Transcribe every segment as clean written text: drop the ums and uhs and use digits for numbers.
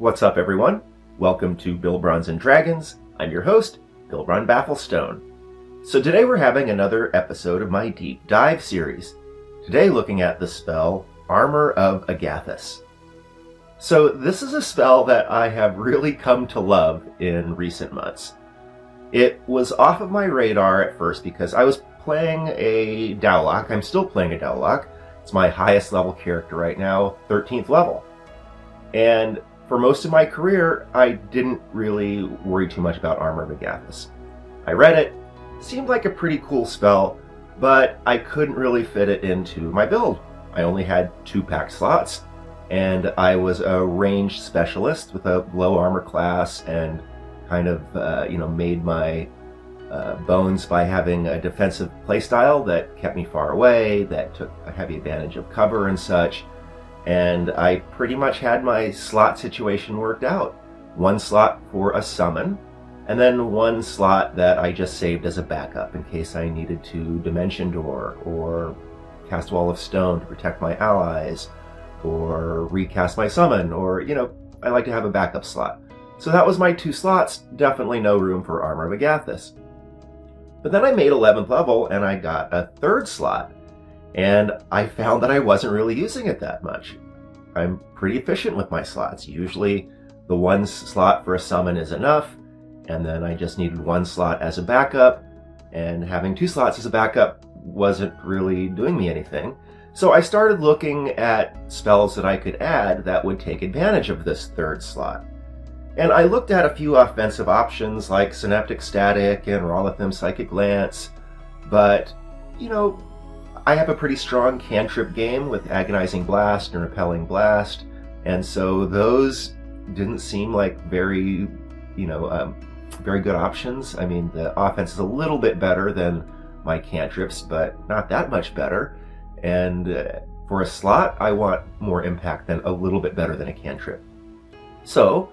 What's up, everyone? Welcome to Bilbrons and Dragons. I'm your host, Bilbron Bafflestone. So today we're having another episode of my Deep Dive series. Today looking at the spell Armor of Agathys. So this is a spell that I have really come to love in recent months. It was off of my radar at first because I was playing a Dowlock. I'm still playing a Dowlock. It's my highest level character right now, 13th level. And for most of my career, I didn't really worry too much about Armor of Agathys. I read it, seemed like a pretty cool spell, but I couldn't really fit it into my build. I only had 2 pack slots, and I was a ranged specialist with a low armor class and kind of, made my bones by having a defensive playstyle that kept me far away, that took a heavy advantage of cover and such. And I pretty much had my slot situation worked out. 1 slot for a summon, and then 1 slot that I just saved as a backup in case I needed to Dimension Door, or cast Wall of Stone to protect my allies, or recast my summon, or, I like to have a backup slot. So that was my 2 slots, definitely no room for Armor of Agathys. But then I made 11th level and I got a 3rd slot. And I found that I wasn't really using it that much. I'm pretty efficient with my slots. Usually the 1 slot for a summon is enough, and then I just needed 1 slot as a backup, and having 2 slots as a backup wasn't really doing me anything. So I started looking at spells that I could add that would take advantage of this 3rd slot. And I looked at a few offensive options like Synaptic Static and Rolathim Psychic Lance, but, I have a pretty strong cantrip game with Agonizing Blast and Repelling Blast, and so those didn't seem like very good options. I mean, the offense is a little bit better than my cantrips, but not that much better. And for a slot, I want more impact than a little bit better than a cantrip. So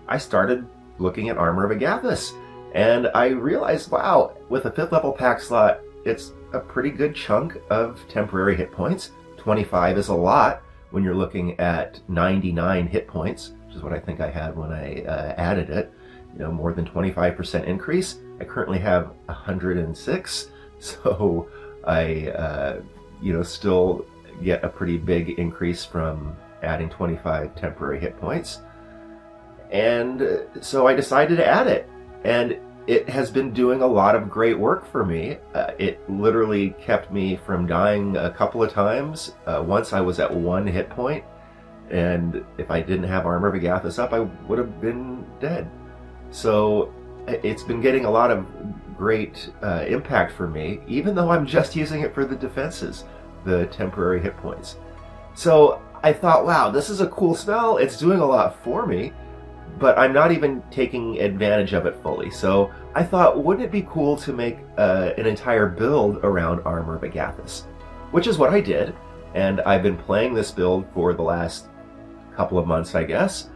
I started looking at Armor of Agathys, and I realized, wow, with a 5th level pack slot, it's a pretty good chunk of temporary hit points. 25 is a lot when you're looking at 99 hit points, which is what I think I had when I added it. More than 25% increase. I currently have 106, so I, still get a pretty big increase from adding 25 temporary hit points. And so I decided to add it, and it has been doing a lot of great work for me. It literally kept me from dying a couple of times. Once I was at 1 hit point, and if I didn't have Armor of Agathys up, I would have been dead. So it's been getting a lot of great impact for me, even though I'm just using it for the defenses, the temporary hit points. So I thought, wow, this is a cool spell. It's doing a lot for me, but I'm not even taking advantage of it fully. So I thought, wouldn't it be cool to make an entire build around Armor of Agathys? Which is what I did, and I've been playing this build for the last couple of months, I guess,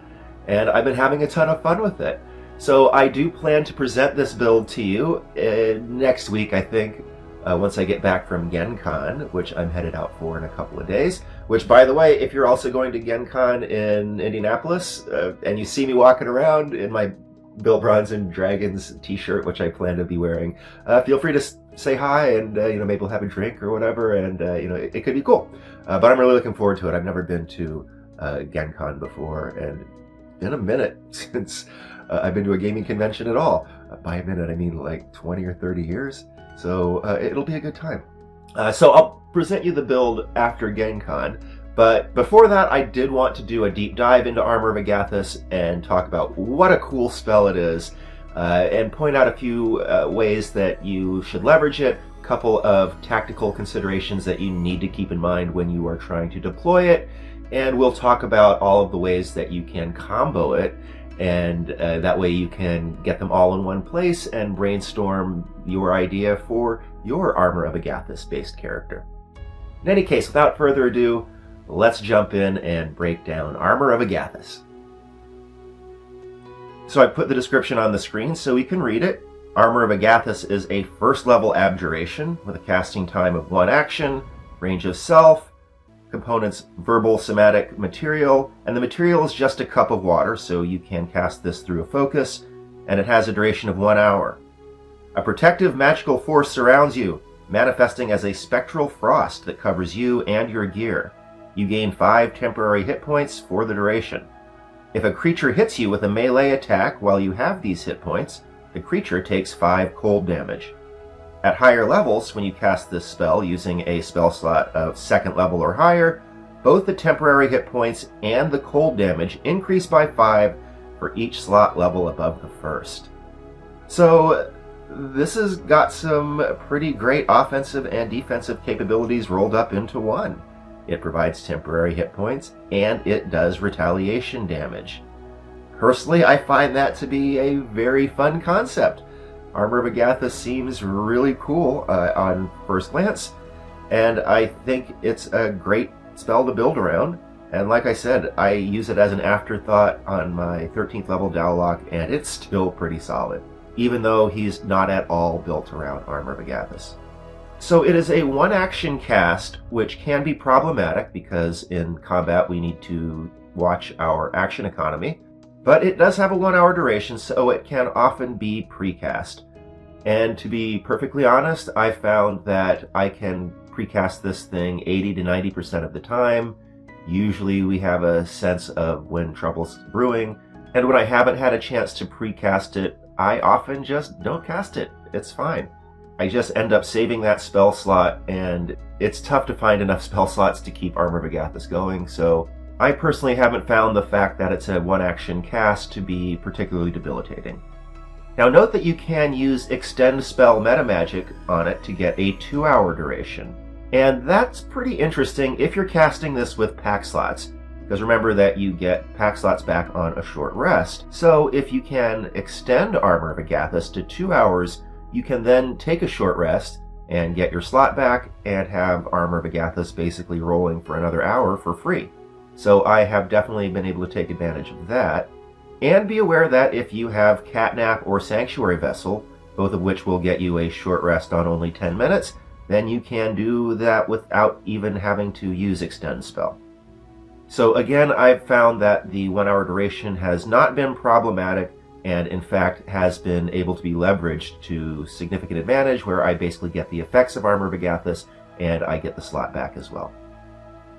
and I've been having a ton of fun with it. So I do plan to present this build to you next week, I think, once I get back from GenCon, which I'm headed out for in a couple of days. Which, by the way, if you're also going to GenCon in Indianapolis, and you see me walking around in my Bilbrons and Dragons t-shirt, which I plan to be wearing, feel free to say hi, and maybe we'll have a drink or whatever, and it could be cool. But I'm really looking forward to it. I've never been to GenCon before, and it's been a minute since I've been to a gaming convention at all. By a minute, I mean like 20 or 30 years. So it'll be a good time. So I'll present you the build after GenCon. But before that, I did want to do a deep dive into Armor of Agathys and talk about what a cool spell it is, and point out a few ways that you should leverage it, a couple of tactical considerations that you need to keep in mind when you are trying to deploy it, and we'll talk about all of the ways that you can combo it, and that way you can get them all in one place and brainstorm your idea for your Armor of Agathys based character. In any case, without further ado, let's jump in and break down Armor of Agathys. So I put the description on the screen so we can read it. Armor of Agathys is a 1st level abjuration with a casting time of 1 action, range of self, components verbal somatic material, and the material is just a cup of water, so you can cast this through a focus, and it has a duration of 1 hour. A protective magical force surrounds you, manifesting as a spectral frost that covers you and your gear. You gain 5 temporary hit points for the duration. If a creature hits you with a melee attack while you have these hit points, the creature takes 5 cold damage. At higher levels, when you cast this spell using a spell slot of 2nd level or higher, both the temporary hit points and the cold damage increase by 5 for each slot level above the 1st. So this has got some pretty great offensive and defensive capabilities rolled up into one. It provides temporary hit points, and it does retaliation damage. Personally, I find that to be a very fun concept. Armor of Agathys seems really cool on first glance, and I think it's a great spell to build around. And like I said, I use it as an afterthought on my 13th level Dowlock, and it's still pretty solid, even though he's not at all built around Armor of Agathys. So it is a one-action cast, which can be problematic because in combat we need to watch our action economy. But it does have a 1 hour duration, so it can often be precast. And to be perfectly honest, I found that I can precast this thing 80 to 90% of the time. Usually we have a sense of when trouble's brewing, and when I haven't had a chance to precast it, I often just don't cast it. It's fine. I just end up saving that spell slot, and it's tough to find enough spell slots to keep Armor of Agathys going, so I personally haven't found the fact that it's a one-action cast to be particularly debilitating. Now note that you can use Extend Spell Metamagic on it to get a 2 hour duration. And that's pretty interesting if you're casting this with pack slots, because remember that you get pack slots back on a short rest. So if you can extend Armor of Agathys to 2 hours, you can then take a short rest and get your slot back and have Armor of Agathys basically rolling for another hour for free. So I have definitely been able to take advantage of that. And be aware that if you have Catnap or Sanctuary Vessel, both of which will get you a short rest on only 10 minutes, then you can do that without even having to use Extend Spell. So again, I've found that the 1 hour duration has not been problematic, and in fact has been able to be leveraged to significant advantage, where I basically get the effects of Armor of Agathys and I get the slot back as well.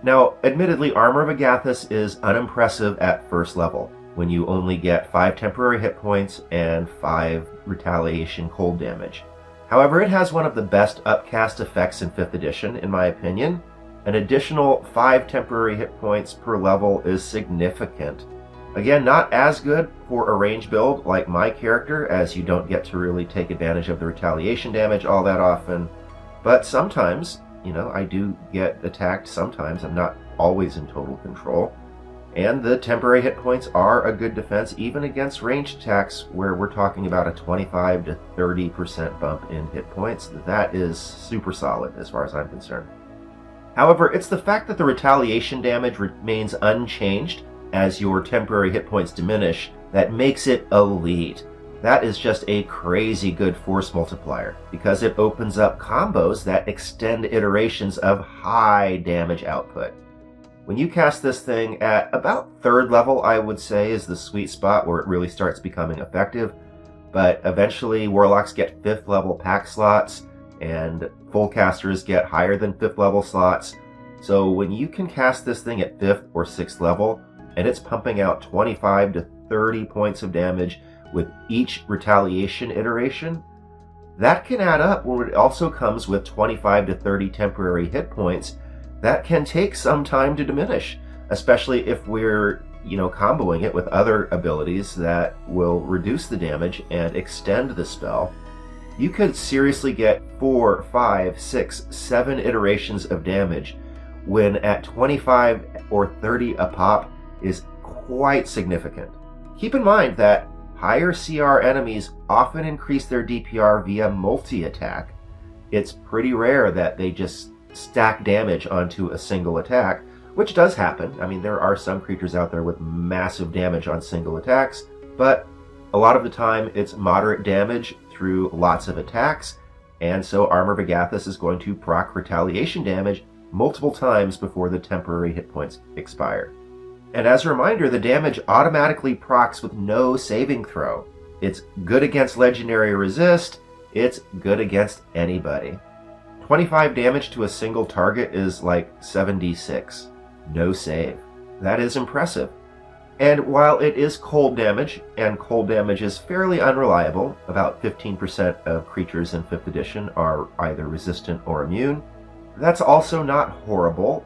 Now, admittedly, Armor of Agathys is unimpressive at first level, when you only get 5 temporary hit points and 5 retaliation cold damage. However, it has one of the best upcast effects in 5th edition, in my opinion. An additional 5 temporary hit points per level is significant. Again, not as good for a range build like my character, as you don't get to really take advantage of the retaliation damage all that often, but sometimes, I do get attacked sometimes. I'm not always in total control. And the temporary hit points are a good defense even against ranged attacks, where we're talking about a 25 to 30% bump in hit points. That is super solid as far as I'm concerned. However, it's the fact that the retaliation damage remains unchanged as your temporary hit points diminish that makes it elite. That is just a crazy good force multiplier, because it opens up combos that extend iterations of high damage output. When you cast this thing at about 3rd level, I would say, is the sweet spot where it really starts becoming effective, but eventually Warlocks get 5th level pack slots, and full casters get higher than 5th level slots. So when you can cast this thing at 5th or 6th level, and it's pumping out 25 to 30 points of damage with each retaliation iteration, that can add up when it also comes with 25 to 30 temporary hit points. That can take some time to diminish, especially if we're, comboing it with other abilities that will reduce the damage and extend the spell. You could seriously get 4, 5, 6, 7 iterations of damage when at 25 or 30 a pop is quite significant. Keep in mind that higher CR enemies often increase their DPR via multi-attack. It's pretty rare that they just stack damage onto a single attack, which does happen. I mean, there are some creatures out there with massive damage on single attacks, but a lot of the time it's moderate damage through lots of attacks, and so Armor of Agathys is going to proc retaliation damage multiple times before the temporary hit points expire. And as a reminder, the damage automatically procs with no saving throw. It's good against legendary resist, it's good against anybody. 25 damage to a single target is like 7d6. No save. That is impressive. And while it is cold damage, and cold damage is fairly unreliable, about 15% of creatures in 5th edition are either resistant or immune, that's also not horrible.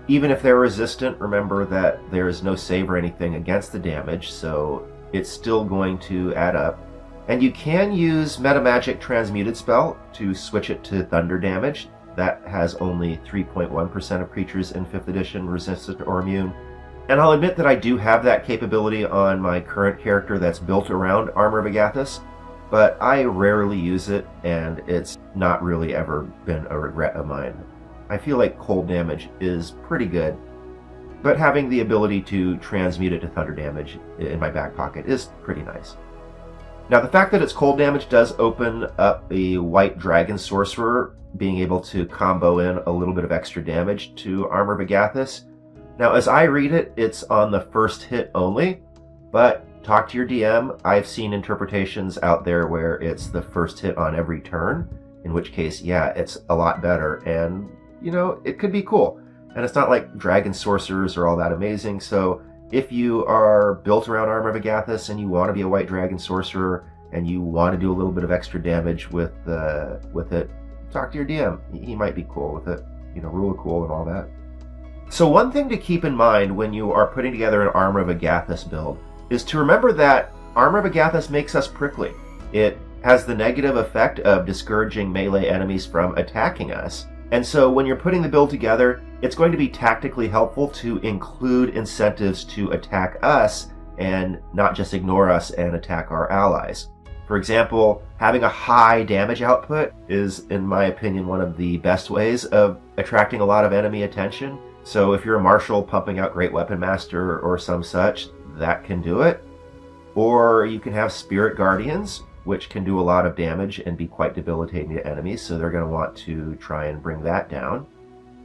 Even if they're resistant, remember that there is no save or anything against the damage, so it's still going to add up. And you can use Metamagic Transmuted spell to switch it to thunder damage. That has only 3.1% of creatures in 5th edition resistant or immune. And I'll admit that I do have that capability on my current character that's built around Armor of Agathys, but I rarely use it, and it's not really ever been a regret of mine. I feel like cold damage is pretty good, but having the ability to transmute it to thunder damage in my back pocket is pretty nice. Now, the fact that it's cold damage does open up a white dragon sorcerer being able to combo in a little bit of extra damage to Armor of Agathys. Now, as I read it, it's on the first hit only, but talk to your DM. I've seen interpretations out there where it's the first hit on every turn, in which case, yeah, it's a lot better, and, you know, it could be cool. And it's not like dragon sorcerers are all that amazing, so if you are built around Armor of Agathys and you want to be a white dragon sorcerer and you want to do a little bit of extra damage with it, talk to your DM. He might be cool with it. You know, rule of cool and all that. So one thing to keep in mind when you are putting together an Armor of Agathys build is to remember that Armor of Agathys makes us prickly. It has the negative effect of discouraging melee enemies from attacking us. And so when you're putting the build together, it's going to be tactically helpful to include incentives to attack us and not just ignore us and attack our allies. For example, having a high damage output is, in my opinion, one of the best ways of attracting a lot of enemy attention. So if you're a marshal pumping out Great Weapon Master or some such, that can do it. Or you can have Spirit Guardians, which can do a lot of damage and be quite debilitating to enemies, so they're going to want to try and bring that down.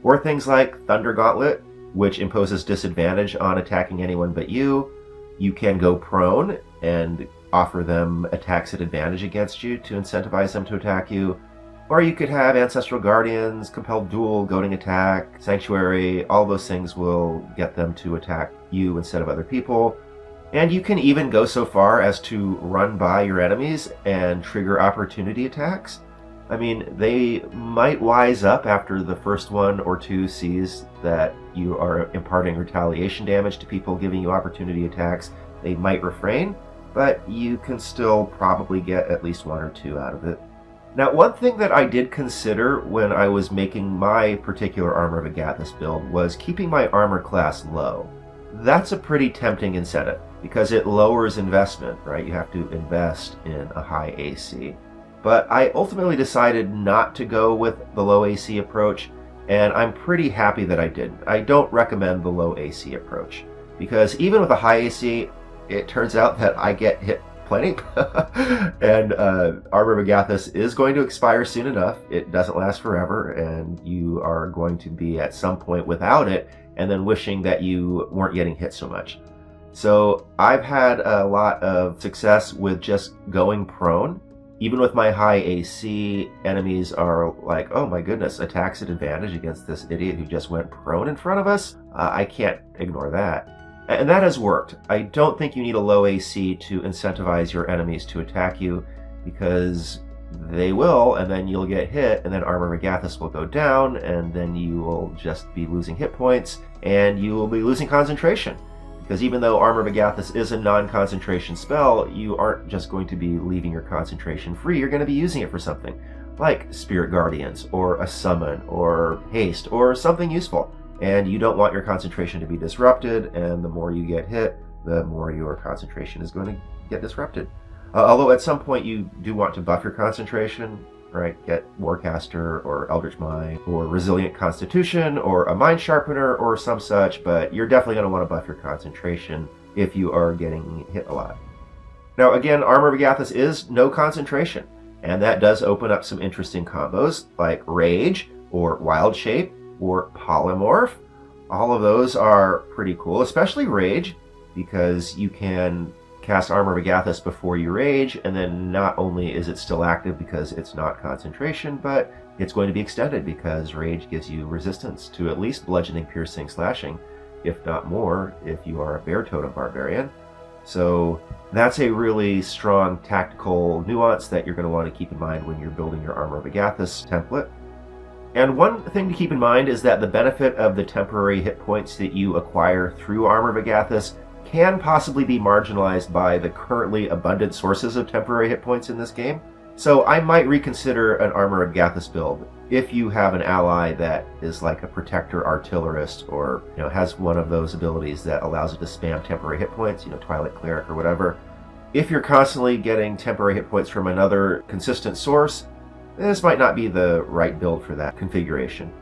Or things like Thunder Gauntlet, which imposes disadvantage on attacking anyone but you. You can go prone and offer them attacks at advantage against you to incentivize them to attack you. Or you could have Ancestral Guardians, Compelled Duel, Goading Attack, Sanctuary. All those things will get them to attack you instead of other people. And you can even go so far as to run by your enemies and trigger opportunity attacks. I mean, they might wise up after the first one or two sees that you are imparting retaliation damage to people giving you opportunity attacks. They might refrain, but you can still probably get at least one or two out of it. Now, one thing that I did consider when I was making my particular Armor of Agathys build was keeping my armor class low. That's a pretty tempting incentive, because it lowers investment, right? You have to invest in a high AC. But I ultimately decided not to go with the low AC approach, and I'm pretty happy that I didn't. I don't recommend the low AC approach, because even with a high AC, it turns out that I get hit plenty. And Armor of Agathys is going to expire soon enough. It doesn't last forever, and you are going to be at some point without it, and then wishing that you weren't getting hit so much. So I've had a lot of success with just going prone. Even with my high AC, enemies are like, oh my goodness, attacks at advantage against this idiot who just went prone in front of us? I can't ignore that. And that has worked. I don't think you need a low AC to incentivize your enemies to attack you, because they will, and then you'll get hit, and then Armor of Agathys will go down, and then you will just be losing hit points, and you will be losing concentration. Because even though Armor of Agathys is a non-concentration spell, you aren't just going to be leaving your concentration free. You're going to be using it for something, like Spirit Guardians, or a summon, or haste, or something useful. And you don't want your concentration to be disrupted, and the more you get hit, the more your concentration is going to get disrupted. Although at some point you do want to buff your concentration, right? Get Warcaster, or Eldritch Mind, or Resilient Constitution, or a Mind Sharpener, or some such, but you're definitely going to want to buff your concentration if you are getting hit a lot. Now again, Armor of Agathys is no concentration, and that does open up some interesting combos, like Rage, or Wild Shape, or Polymorph. All of those are pretty cool, especially Rage, because you can cast Armor of Agathys before you rage, and then not only is it still active because it's not concentration, but it's going to be extended because Rage gives you resistance to at least bludgeoning, piercing, slashing, if not more, if you are a Bear Totem Barbarian. So that's a really strong tactical nuance that you're going to want to keep in mind when you're building your Armor of Agathys template. And one thing to keep in mind is that the benefit of the temporary hit points that you acquire through Armor of Agathys can possibly be marginalized by the currently abundant sources of temporary hit points in this game. So I might reconsider an Armor of Agathys build if you have an ally that is like a Protector Artillerist, or has one of those abilities that allows it to spam temporary hit points, Twilight Cleric or whatever. If you're constantly getting temporary hit points from another consistent source, this might not be the right build for that configuration.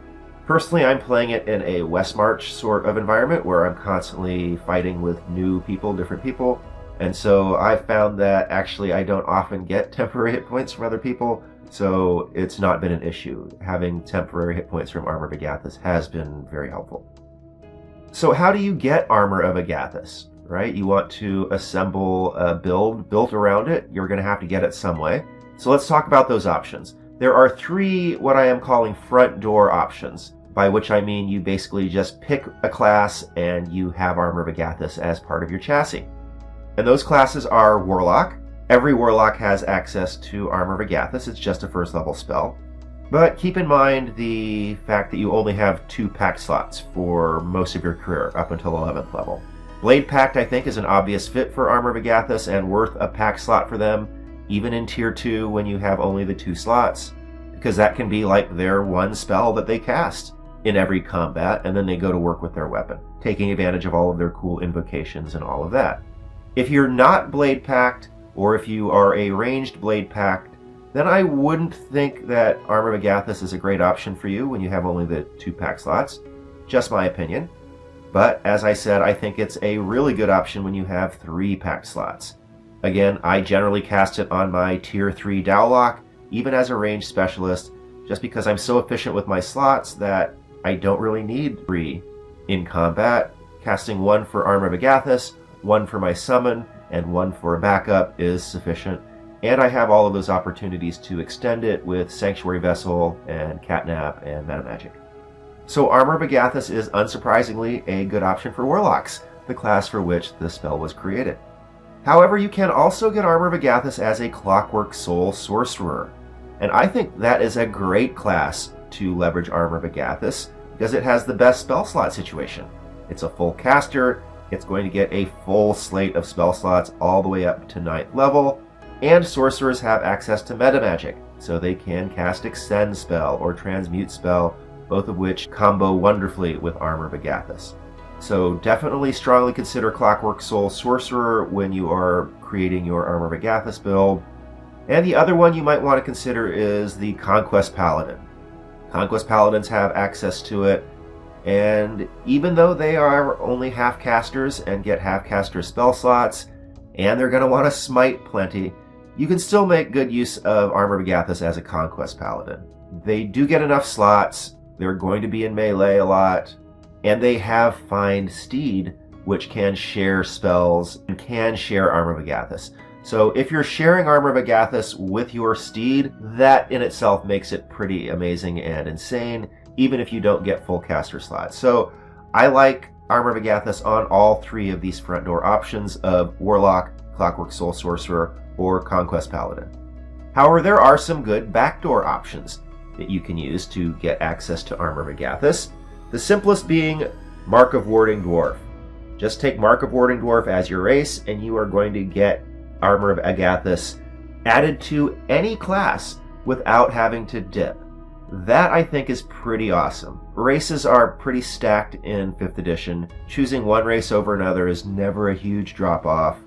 Personally, I'm playing it in a West March sort of environment where I'm constantly fighting with new people, different people, and so I've found that actually I don't often get temporary hit points from other people, so it's not been an issue. Having temporary hit points from Armor of Agathys has been very helpful. So how do you get Armor of Agathys, right? You want to assemble a build built around it. You're going to have to get it some way. So let's talk about those options. There are 3 what I am calling front door options, by which I mean you basically just pick a class and you have Armor of Agathys as part of your chassis. And those classes are Warlock. Every Warlock has access to Armor of Agathys. It's just a first level spell. But keep in mind the fact that you only have 2 pack slots for most of your career up until 11th level. Blade Pact, I think, is an obvious fit for Armor of Agathys and worth a pack slot for them, even in Tier 2 when you have only the 2 slots, because that can be like their one spell that they cast in every combat, and then they go to work with their weapon, taking advantage of all of their cool invocations and all of that. If you're not Blade Pact, or if you are a ranged Blade Pact, then I wouldn't think that Armor of Agathys is a great option for you when you have only the 2 pack slots. Just my opinion. But as I said, I think it's a really good option when you have 3 pack slots. Again, I generally cast it on my Tier 3 Dowlock, even as a ranged specialist, just because I'm so efficient with my slots that I don't really need 3 in combat. Casting 1 for Armor of Agathys, 1 for my summon, and 1 for a backup is sufficient. And I have all of those opportunities to extend it with Sanctuary Vessel and Catnap and Meta Magic. So Armor of Agathys is unsurprisingly a good option for Warlocks, the class for which the spell was created. However, you can also get Armor of Agathys as a Clockwork Soul Sorcerer, and I think that is a great class to leverage Armor of Agathys because it has the best spell slot situation. It's a full caster, it's going to get a full slate of spell slots all the way up to 9th level, and sorcerers have access to meta magic, so they can cast Extend spell or Transmute spell, both of which combo wonderfully with Armor of Agathys. So definitely strongly consider Clockwork Soul Sorcerer when you are creating your Armor of Agathys build. And the other one you might want to consider is the Conquest Paladin. Conquest Paladins have access to it, and even though they are only half casters and get half caster spell slots, and they're going to want to smite plenty, you can still make good use of Armor of Agathys as a Conquest Paladin. They do get enough slots, they're going to be in melee a lot, and they have Find Steed, which can share spells and can share Armor of Agathys. So if you're sharing Armor of Agathys with your steed, that in itself makes it pretty amazing and insane, even if you don't get full caster slots. So I like Armor of Agathys on all 3 of these front door options of Warlock, Clockwork Soul Sorcerer, or Conquest Paladin. However, there are some good backdoor options that you can use to get access to Armor of Agathys. The simplest being Mark of Warding Dwarf. Just take Mark of Warding Dwarf as your race, and you are going to get Armor of Agathys added to any class without having to dip. That, I think, is pretty awesome. Races are pretty stacked in 5th edition. Choosing one race over another is never a huge drop-off.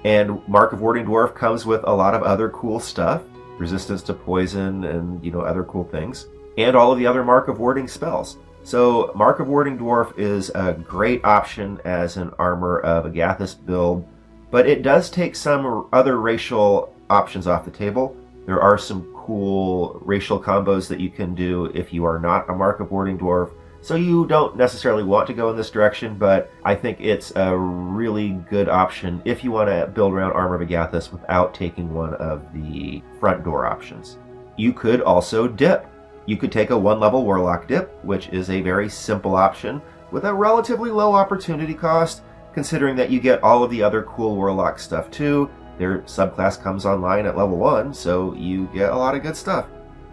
And Mark of Warding Dwarf comes with a lot of other cool stuff. Resistance to poison and, other cool things. And all of the other Mark of Warding spells. So Mark of Warding Dwarf is a great option as an Armor of Agathys build, but it does take some other racial options off the table. There are some cool racial combos that you can do if you are not a Mark of Warding Dwarf so you don't necessarily want to go in this direction, but I think it's a really good option if you want to build around Armor of Agathys without taking one of the front door options. You could also dip. You could take a 1-level Warlock dip, which is a very simple option with a relatively low opportunity cost, considering that you get all of the other cool Warlock stuff too. Their subclass comes online at level 1, so you get a lot of good stuff.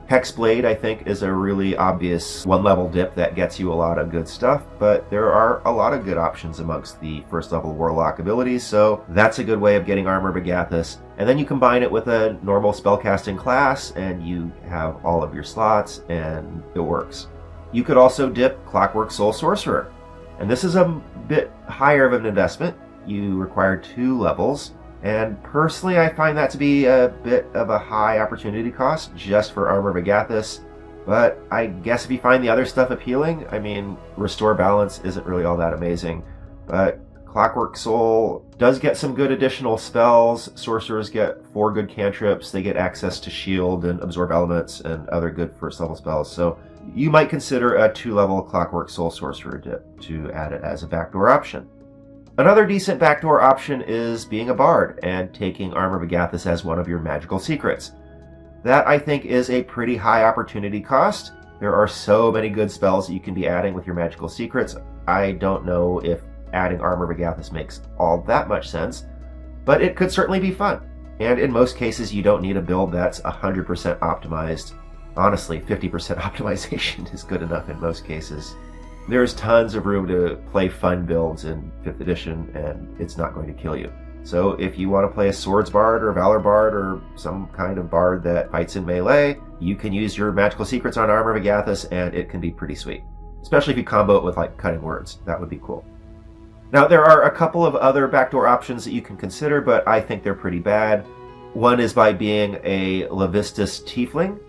Hexblade, I think, is a really obvious 1-level dip that gets you a lot of good stuff, but there are a lot of good options amongst the first-level Warlock abilities, so that's a good way of getting Armor of Agathys. And then you combine it with a normal spellcasting class, and you have all of your slots, and it works. You could also dip Clockwork Soul Sorcerer, and this is a bit higher of an investment. You require 2 levels, and personally I find that to be a bit of a high opportunity cost just for Armor of Agathys, but I guess if you find the other stuff appealing, I mean, Restore Balance isn't really all that amazing, but Clockwork Soul does get some good additional spells. Sorcerers get 4 good cantrips, they get access to shield and absorb elements and other good first level spells, so you might consider a 2-level Clockwork Soul Sorcerer dip to add it as a backdoor option. Another decent backdoor option is being a bard and taking Armor of Agathys as one of your magical secrets. That, I think, is a pretty high opportunity cost. There are so many good spells that you can be adding with your magical secrets. I don't know if adding Armor of Agathys makes all that much sense, but it could certainly be fun. And in most cases, you don't need a build that's 100% optimized. Honestly, 50% optimization is good enough in most cases. There's tons of room to play fun builds in 5th edition, and it's not going to kill you. So if you want to play a Swords Bard or Valor Bard or some kind of Bard that fights in melee, you can use your magical secrets on Armor of Agathys, and it can be pretty sweet. Especially if you combo it with, like, Cutting Words. That would be cool. Now, there are a couple of other backdoor options that you can consider, but I think they're pretty bad. One is by being a Levistus Tiefling.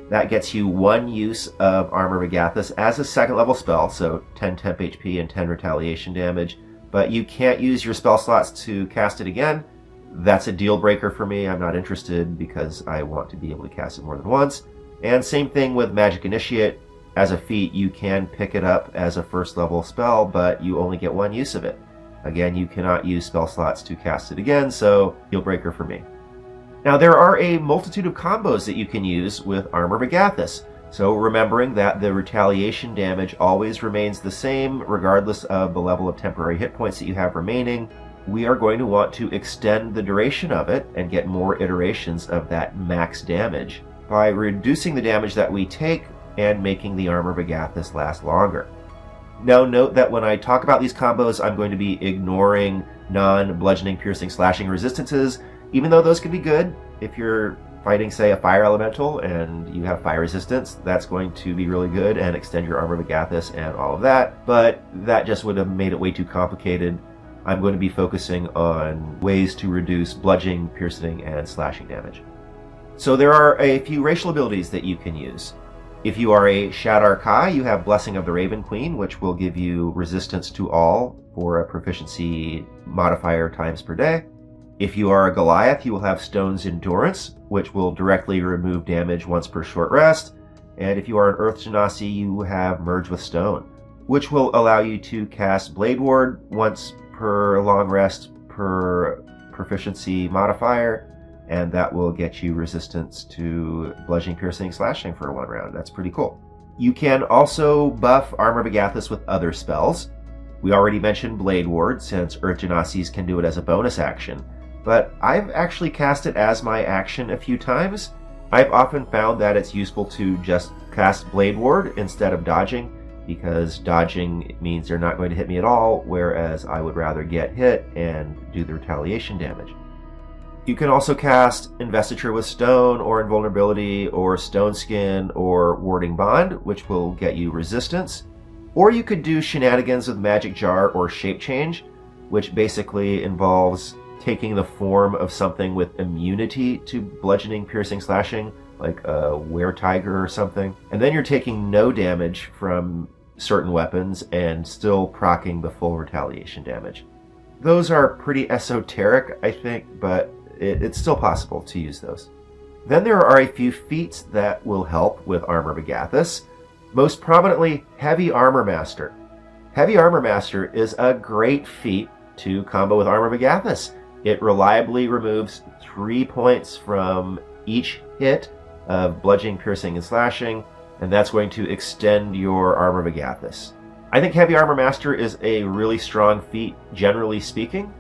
That gets you 1 use of Armor of Agathys as a 2nd level spell, so 10 temp HP and 10 retaliation damage, but you can't use your spell slots to cast it again. That's a deal breaker for me. I'm not interested because I want to be able to cast it more than once. And same thing with Magic Initiate. As a feat, you can pick it up as a 1st level spell, but you only get 1 use of it. Again, you cannot use spell slots to cast it again, so deal breaker for me. Now, there are a multitude of combos that you can use with Armor of Agathys, so remembering that the retaliation damage always remains the same regardless of the level of temporary hit points that you have remaining, we are going to want to extend the duration of it and get more iterations of that max damage by reducing the damage that we take and making the Armor of Agathys last longer. Now note that when I talk about these combos, I'm going to be ignoring non-bludgeoning, piercing, slashing resistances, even though those can be good. If you're fighting, say, a fire elemental and you have fire resistance, that's going to be really good and extend your Armor of Agathys and all of that, but that just would have made it way too complicated. I'm going to be focusing on ways to reduce bludgeoning, piercing, and slashing damage. So there are a few racial abilities that you can use. If you are a Shadar Kai, you have Blessing of the Raven Queen, which will give you resistance to all for a proficiency modifier times per day. If you are a Goliath, you will have Stone's Endurance, which will directly remove damage once per short rest. And if you are an Earth Genasi, you have Merge with Stone, which will allow you to cast Blade Ward once per long rest per proficiency modifier, and that will get you resistance to bludgeoning, piercing, slashing for 1 round. That's pretty cool. You can also buff Armor of Agathys with other spells. We already mentioned Blade Ward, since Earth Genasis can do it as a bonus action, but I've actually cast it as my action a few times. I've often found that it's useful to just cast Blade Ward instead of dodging, because dodging means they're not going to hit me at all, whereas I would rather get hit and do the retaliation damage. You can also cast Investiture with Stone, or Invulnerability, or Stone Skin, or Warding Bond, which will get you resistance. Or you could do shenanigans with Magic Jar or Shape Change, which basically involves taking the form of something with immunity to bludgeoning, piercing, slashing, like a were-tiger or something. And then you're taking no damage from certain weapons and still proccing the full retaliation damage. Those are pretty esoteric, I think, but it's still possible to use those. Then there are a few feats that will help with Armor of Agathys. Most prominently, Heavy Armor Master. Heavy Armor Master is a great feat to combo with Armor of Agathys. It reliably removes 3 points from each hit of bludgeoning, piercing, and slashing, and that's going to extend your Armor of Agathys. I think Heavy Armor Master is a really strong feat, generally speaking.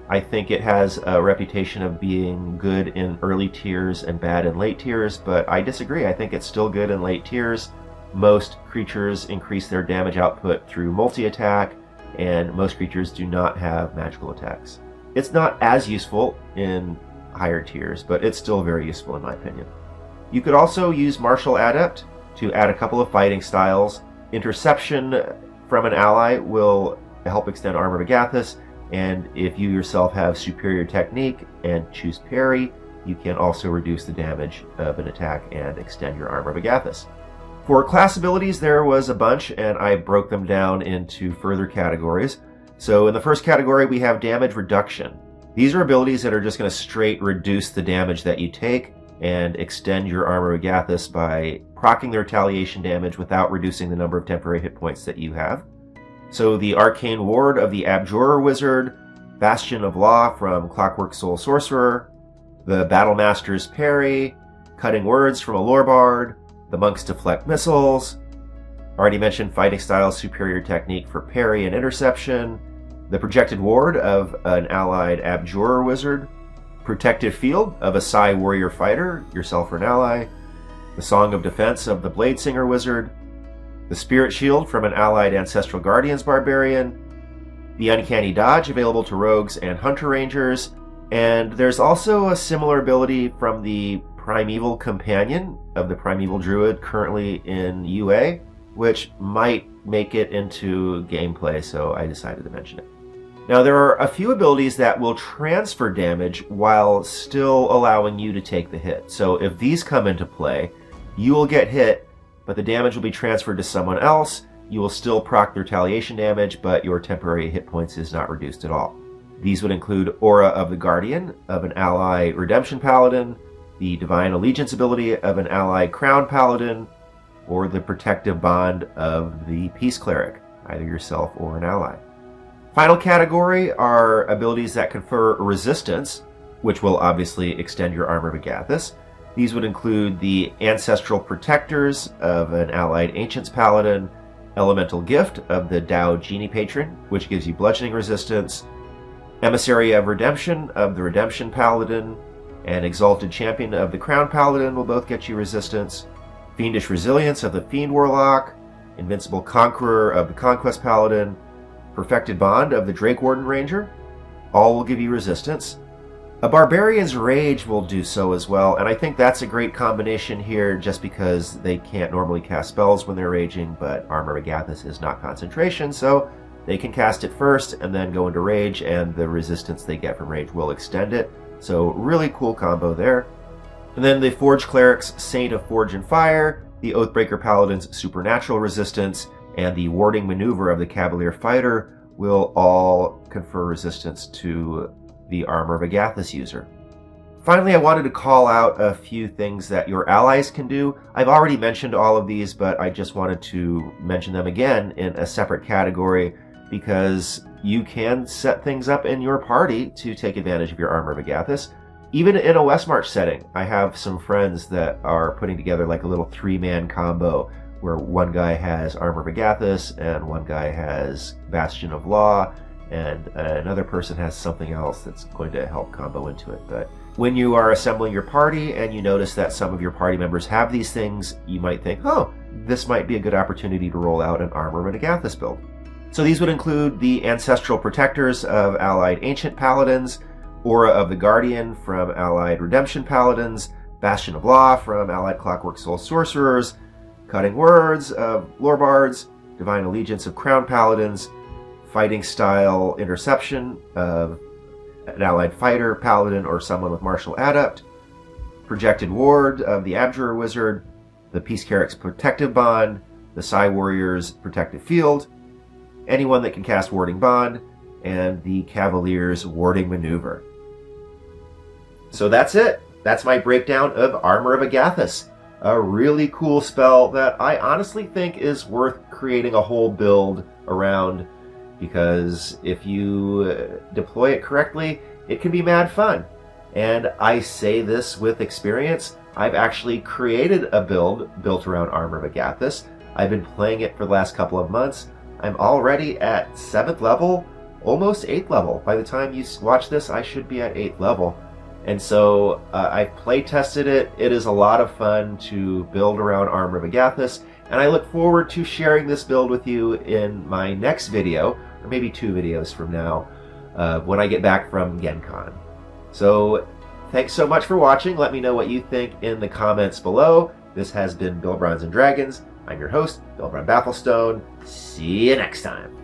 I think it has a reputation of being good in early tiers and bad in late tiers, but I disagree. I think it's still good in late tiers. Most creatures increase their damage output through multi-attack, and most creatures do not have magical attacks. It's not as useful in higher tiers, but it's still very useful in my opinion. You could also use Martial Adept to add a couple of fighting styles. Interception from an ally will help extend Armor of Agathys, and if you yourself have Superior Technique and choose Parry, you can also reduce the damage of an attack and extend your Armor of Agathys. For class abilities, there was a bunch, and I broke them down into further categories. So in the first category, we have Damage Reduction. These are abilities that are just going to straight reduce the damage that you take and extend your Armor of Agathys by proccing the retaliation damage without reducing the number of temporary hit points that you have. So the Arcane Ward of the Abjurer Wizard, Bastion of Law from Clockwork Soul Sorcerer, the Battle Master's Parry, Cutting Words from a Lore Bard, the Monk's Deflect Missiles, already mentioned Fighting Style Superior Technique for Parry and Interception, the Projected Ward of an allied Abjurer Wizard, Protective Field of a Psy Warrior Fighter, yourself or an ally, the Song of Defense of the Bladesinger Wizard, the Spirit Shield from an allied Ancestral Guardians Barbarian, the Uncanny Dodge available to Rogues and Hunter Rangers, and there's also a similar ability from the Primeval Companion of the Primeval Druid currently in UA, which might make it into gameplay, so I decided to mention it. Now, there are a few abilities that will transfer damage while still allowing you to take the hit. So if these come into play, you will get hit, but the damage will be transferred to someone else. You will still proc the retaliation damage, but your temporary hit points is not reduced at all. These would include Aura of the Guardian of an ally Redemption Paladin, the Divine Allegiance ability of an ally Crown Paladin, or the Protective Bond of the Peace Cleric, either yourself or an ally. Final category are abilities that confer resistance, which will obviously extend your Armor of Agathys. These would include the Ancestral Protectors of an allied Ancients Paladin, Elemental Gift of the Dao Genie Patron, which gives you bludgeoning resistance, Emissary of Redemption of the Redemption Paladin, and Exalted Champion of the Crown Paladin will both get you resistance, Fiendish Resilience of the Fiend Warlock, Invincible Conqueror of the Conquest Paladin, Perfected Bond of the Drake Warden Ranger. All will give you resistance. A Barbarian's Rage will do so as well, and I think that's a great combination here just because they can't normally cast spells when they're raging, but Armor of Agathys is not concentration, so they can cast it first and then go into Rage, and the resistance they get from Rage will extend it. So really cool combo there. And then the Forge Cleric's Saint of Forge and Fire, the Oathbreaker Paladin's Supernatural Resistance, and the Warding Maneuver of the Cavalier Fighter will all confer resistance to the Armor of Agathys user. Finally, I wanted to call out a few things that your allies can do. I've already mentioned all of these, but I just wanted to mention them again in a separate category because you can set things up in your party to take advantage of your Armor of Agathys. Even in a Westmarch setting, I have some friends that are putting together like a little 3-man combo where one guy has Armor of Agathys and one guy has Bastion of Law and another person has something else that's going to help combo into it. But when you are assembling your party and you notice that some of your party members have these things, you might think, oh, this might be a good opportunity to roll out an Armor of Agathys build. So these would include the Ancestral Protectors of allied Ancient Paladins, Aura of the Guardian from allied Redemption Paladins, Bastion of Law from allied Clockwork Soul Sorcerers, Cutting Words of Lore Bards, Divine Allegiance of Crown Paladins, Fighting Style Interception of an allied Fighter, Paladin, or someone with Martial Adept, Projected Ward of the Abjurer Wizard, the Peace Cleric's Protective Bond, the Psy Warrior's Protective Field, anyone that can cast Warding Bond, and the Cavalier's Warding Maneuver. So that's it. That's my breakdown of Armor of Agathys. a really cool spell that I honestly think is worth creating a whole build around, because if you deploy it correctly, it can be mad fun. And I say this with experience. I've actually created a build built around Armor of Agathys. I've been playing it for the last couple of months. I'm already at 7th level, almost 8th level. By the time you watch this, I should be at 8th level. And so I've play tested it. It is a lot of fun to build around Armor of Agathys, and I look forward to sharing this build with you in my next video, or maybe 2 videos from now, when I get back from GenCon. So thanks so much for watching. Let me know what you think in the comments below. This has been Bill Bronze and Dragons. I'm your host, Bill Bron Bafflestone. See you next time.